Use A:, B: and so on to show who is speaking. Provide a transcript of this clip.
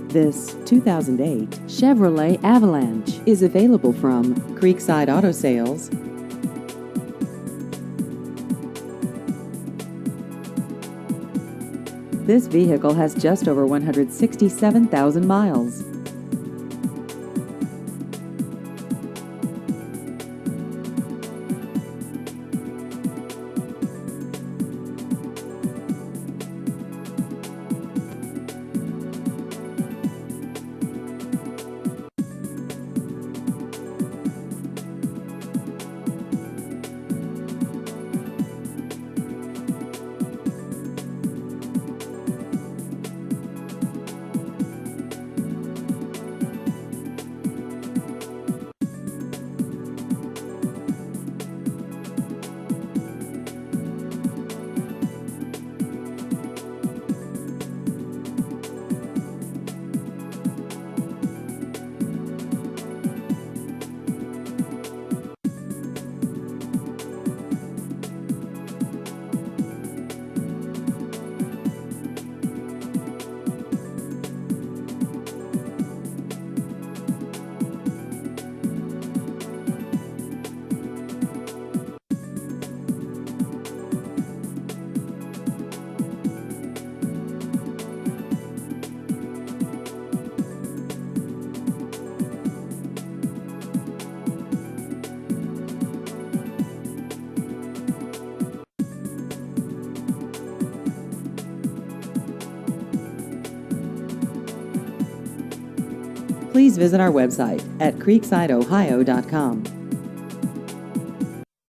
A: This 2008 Chevrolet Avalanche is available from Creekside Auto Sales. This vehicle has just over 167,000 miles. Please visit our website at creeksideohio.com.